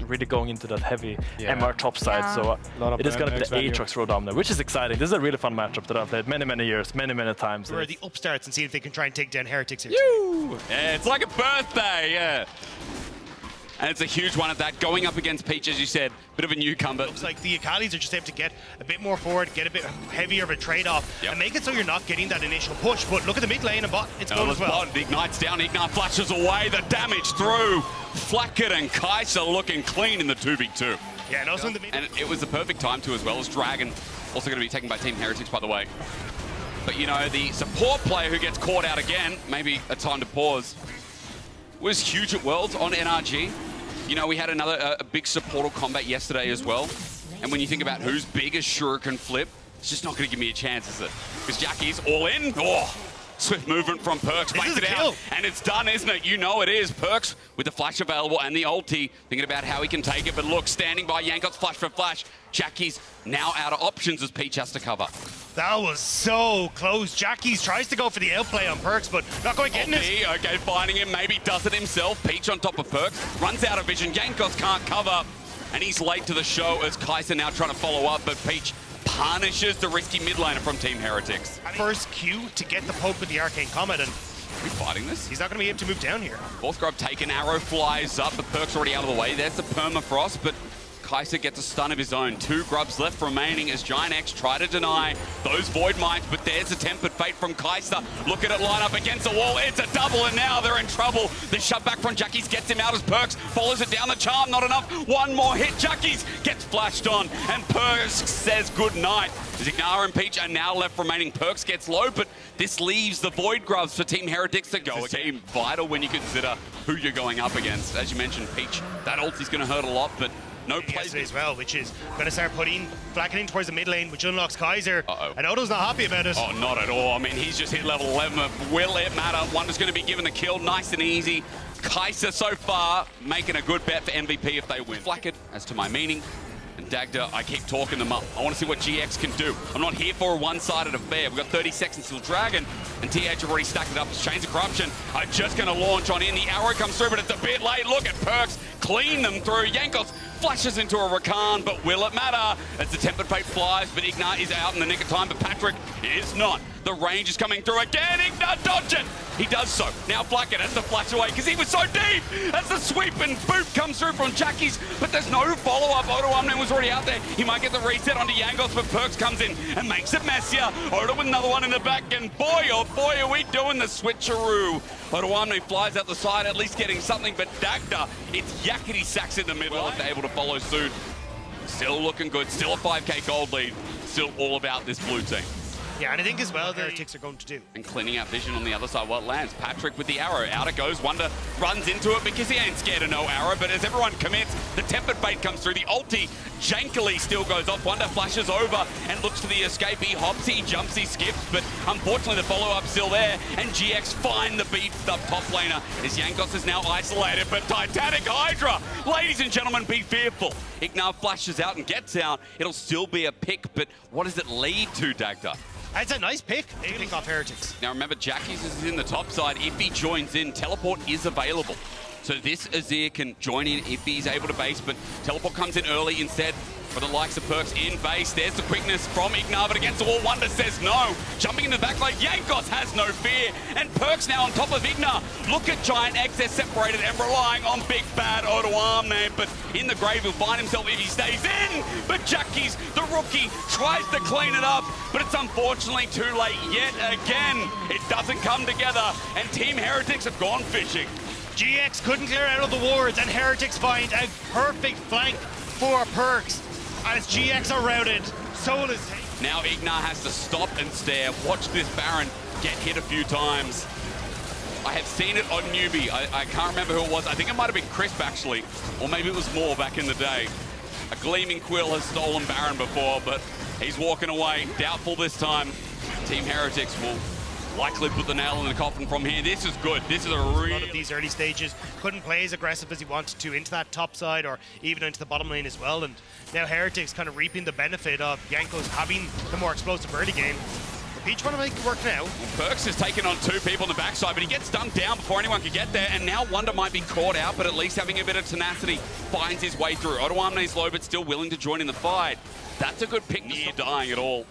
really going into that heavy MR top side. So it is going to be the Aatrox Odoamne, which is exciting. This is a really fun matchup that I've played many years, many times. We're the upstarts and see if they can try and take down Heretics here. Yeah, it's like a birthday, yeah. And it's a huge one at that. Going up against Peach, as you said, bit of a newcomer. Looks like the Akalis are just able to get a bit more forward, get a bit heavier of a trade-off, and make it so you're not getting that initial push. But look at the mid lane and bot, it's going as well. Ignites down, Ignar flashes away, the damage through. Flakked and Kaiser looking clean in the 2v2. Yeah, and also in the mid. And it was the perfect time to as well as Dragon. Also going to be taken by Team Heretics, by the way. But you know, the support player who gets caught out again, maybe a time to pause, was huge at Worlds on NRG. You know, we had another big supportal combat yesterday as well. And when you think about who's big as Shuriken Flip, it's just not going to give me a chance, is it? Because Jackie's all in. Oh, swift movement from Perkz. Makes it out. And it's done, isn't it? You know it is. Perkz with the flash available and the ulti, thinking about how he can take it. But look, standing by Jankos, flash for flash. Jackie's now out of options as Peach has to cover. That was so close. Jackie's tries to go for the outplay on Perkz, but not quite getting it. Okay, finding him, maybe does it himself. Peach on top of Perkz, runs out of vision. Jankos can't cover, and he's late to the show as Kaiser now trying to follow up, but Peach punishes the risky mid laner from Team Heretics. First Q to get the poke with the Arcane Comet, and are we fighting this? He's not going to be able to move down here. Fourth grab taken, arrow flies up, the Perkz already out of the way. There's the permafrost, but Kaiser gets a stun of his own. 2 grubs left remaining as GIANTX try to deny those Void Mines, but there's a Tempered Fate from Kaiser. Look at it line up against the wall. It's a double, and now they're in trouble. The shut back from Jackie's gets him out as Perkz follows it down the charm. Not enough. One more hit. Jackie's gets flashed on, and Perkz says good night. Ignar and Peach are now left remaining. Perkz gets low, but this leaves the Void Grubs for Team Heretics to go. It's a team vital when you consider who you're going up against. As you mentioned, Peach, that ulti's going to hurt a lot, but no plays as well, which is going to start putting Flakked in towards the mid lane, which unlocks Kaiser. And Odo's not happy about it. Oh, not at all. I mean, he's just hit level 11. Will it matter? Wunder's going to be given the kill, nice and easy. Kaiser so far making a good bet for MVP if they win. Flakked, as to my meaning, and Dagda, I keep talking them up. I want to see what GX can do. I'm not here for a one-sided affair. We've got 30 seconds till Dragon, and TH have already stacked it up. Chains of Corruption are just going to launch on in. The arrow comes through, but it's a bit late. Look at Perkz, clean them through. Jankos flashes into a Rakan, but will it matter? As the Tempered Fate flies, but Ignar is out in the nick of time, but Patrik is not. The range is coming through again. Ignar dodge it. He does so. Now Flakked has to flash away because he was so deep. As the sweep and boot comes through from Jackie's, but there's no follow-up. Odoamne was already out there. He might get the reset onto Jankos, but Perkz comes in and makes it messier. Odo with another one in the back, and boy, oh boy, are we doing the switcheroo. Odoamne flies out the side, at least getting something, but Dagda, it's yakety sacks in the middle if they're able to follow suit. Still looking good, still a 5k gold lead, still all about this blue team. Yeah, and I think as well the Heretics are going to do. And cleaning out vision on the other side while it lands. Patrik with the arrow. Out it goes. Wunder runs into it because he ain't scared of no arrow. But as everyone commits, the Tempered Fate comes through. The ulti jankily still goes off. Wunder flashes over and looks for the escape. He hops, he jumps, he skips. But unfortunately, the follow-up's still there. And GX find the beefed up top laner as Jankos is now isolated. But Titanic Hydra, ladies and gentlemen, be fearful. Ignar flashes out and gets out. It'll still be a pick, but what does it lead to, Dagda? It's a nice pick. Pick off Heretics. Now remember, Jackie's is in the top side. If he joins in, teleport is available. So this Azir can join in if he's able to base, but teleport comes in early instead for the likes of Perkz in base. There's the quickness from Ignar, but against the wall, Wunder says no. Jumping in the back line, Jankos has no fear. And Perkz now on top of Ignar. Look at GIANTX, they're separated and relying on big bad Odoamne, but in the grave he'll find himself if he stays in. But Jackie's, the rookie, tries to clean it up, but it's unfortunately too late yet again. It doesn't come together, and Team Heretics have gone fishing. GX couldn't clear out of the wards, and Heretics find a perfect flank for Perkz. As GX are routed, so is he. Now Ignar has to stop and stare. Watch this Baron get hit a few times. I have seen it on newbie. I can't remember who it was. I think it might have been Crisp actually, or maybe it was more back in the day. A Gleaming Quill has stolen Baron before, but he's walking away. Doubtful this time. Team Heretics will likely put the nail in the coffin from here. This is good. This is a really... A lot of these early stages couldn't play as aggressive as he wanted to into that top side or even into the bottom lane as well. And now Heretics kind of reaping the benefit of Jankos having the more explosive early game. Peach want to make it work now. Perkz is taking on 2 people on the backside, but he gets dunked down before anyone could get there, and now Wunder might be caught out, but at least having a bit of tenacity finds his way through. Odoamne's low, but still willing to join in the fight. That's a good pick, near dying at all.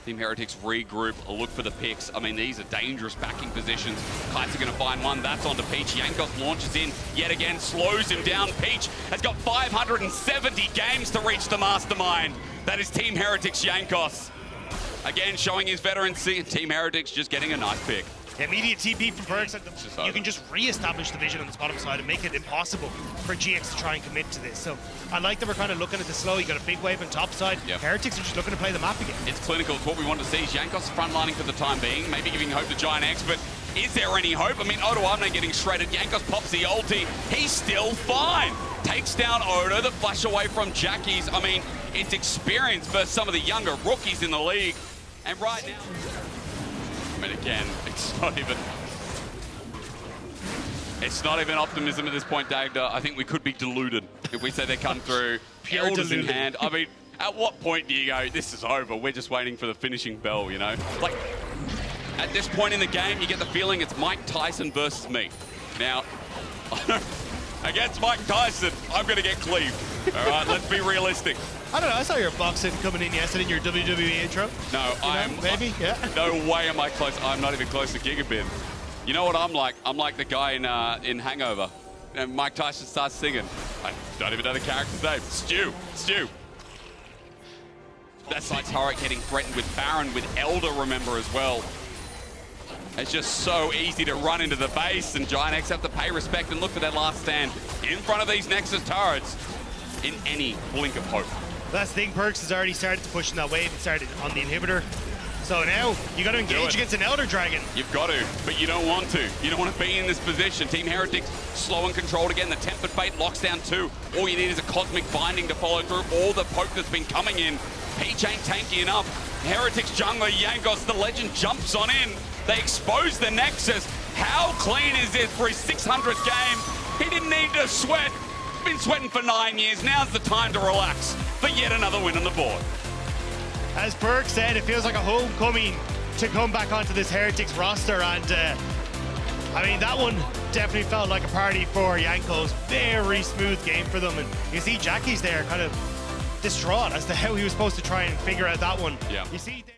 Team Heretics regroup, look for the picks. I mean, these are dangerous backing positions. Kaiser going to find one. That's onto Peach. Jankos launches in yet again, slows him down. Peach has got 570 games to reach the mastermind. That is Team Heretics Jankos. Again, showing his veterancy. Team Heretics just getting a nice pick. Immediate TP from Perkz. You can just re-establish the vision on this bottom side and make it impossible for GX to try and commit to this. So I like that we're kind of looking at the slow. You got a big wave on top side. Yep. Heretics are just looking to play the map again. It's clinical. It's what we want to see. Jankos frontlining for the time being, maybe giving hope to GIANTX, but is there any hope? I mean, Odoamne getting shredded. Jankos pops the ulti. He's still fine. Takes down Odo. The flash away from Jackie's. I mean, it's experience for some of the younger rookies in the league. And right now... I mean, again, it's not even optimism at this point, Dagda. I think we could be deluded if we say they come through, elders in hand. I mean, at what point do you go, this is over, we're just waiting for the finishing bell, you know? Like, at this point in the game, you get the feeling it's Mike Tyson versus me. Now, against Mike Tyson, I'm going to get cleaved. All right, let's be realistic. I don't know, I saw your boxing coming in yesterday in your WWE intro. No, maybe, yeah. No way am I close. I'm not even close to Gigabin. You know what I'm like? I'm like the guy in Hangover. And Mike Tyson starts singing. I don't even know the character's name. Stu. That side turret getting threatened with Baron, with Elder, remember, as well. It's just so easy to run into the base, and GIANTX have to pay respect and look for that last stand in front of these Nexus turrets in any blink of hope. That's the thing, Perkz has already started to push in that wave. It started on the inhibitor. So now, you got to engage against an Elder Dragon. You've got to, but you don't want to. You don't want to be in this position. Team Heretics slow and controlled again. The Tempered Fate locks down 2. All you need is a Cosmic Binding to follow through all the poke that's been coming in. Peach ain't tanky enough. Heretics jungler Jankos, the legend, jumps on in. They expose the Nexus. How clean is this for his 600th game? He didn't need to sweat. Been sweating for 9 years. Now's the time to relax for yet another win on the board. As Perkz said, it feels like a homecoming to come back onto this Heretics roster, and I mean, that one definitely felt like a party for Jankos. Very smooth game for them, and you see Jackie's there kind of distraught as to how he was supposed to try and figure out that one. Yeah. You see there